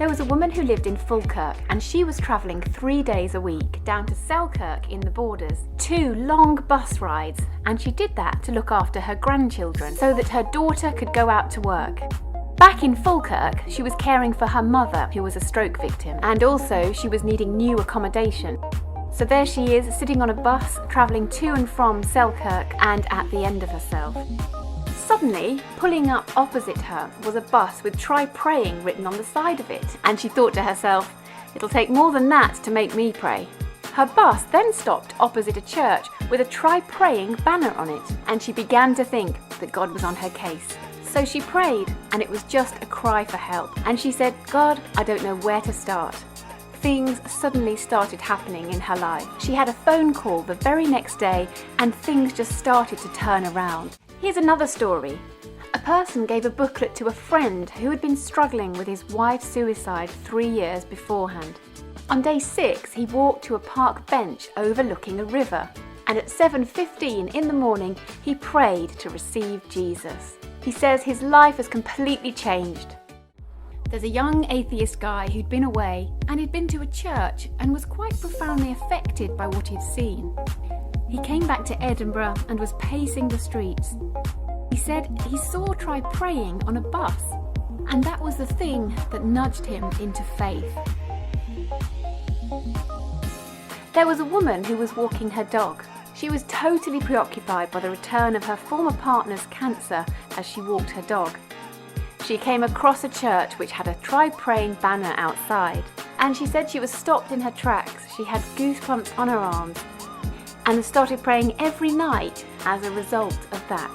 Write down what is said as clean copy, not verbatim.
There was a woman who lived in Falkirk and she was travelling 3 days a week down to Selkirk in the Borders. 2 long bus rides, and she did that to look after her grandchildren so that her daughter could go out to work. Back in Falkirk, she was caring for her mother who was a stroke victim, and also she was needing new accommodation. So there she is, sitting on a bus, travelling to and from Selkirk and at the end of herself. Suddenly, pulling up opposite her was a bus with "Try Praying" written on the side of it, and she thought to herself, it'll take more than that to make me pray. Her bus then stopped opposite a church with a "Try Praying" banner on it, and she began to think that God was on her case. So she prayed, and it was just a cry for help, and she said, "God, I don't know where to start." Things suddenly started happening in her life. She had a phone call the very next day, and things just started to turn around. Here's another story. A person gave a booklet to a friend who had been struggling with his wife's suicide 3 years beforehand. On day 6, he walked to a park bench overlooking a river, and at 7:15 in the morning, he prayed to receive Jesus. He says his life has completely changed. There's a young atheist guy who'd been away, and he'd been to a church and was quite profoundly affected by what he'd seen. He came back to Edinburgh and was pacing the streets. He said he saw "Try Praying" on a bus, and that was the thing that nudged him into faith. There was a woman who was walking her dog. She was totally preoccupied by the return of her former partner's cancer as she walked her dog. She came across a church which had a "Try Praying" banner outside, and she said she was stopped in her tracks. She had goosebumps on her arms and started praying every night as a result of that.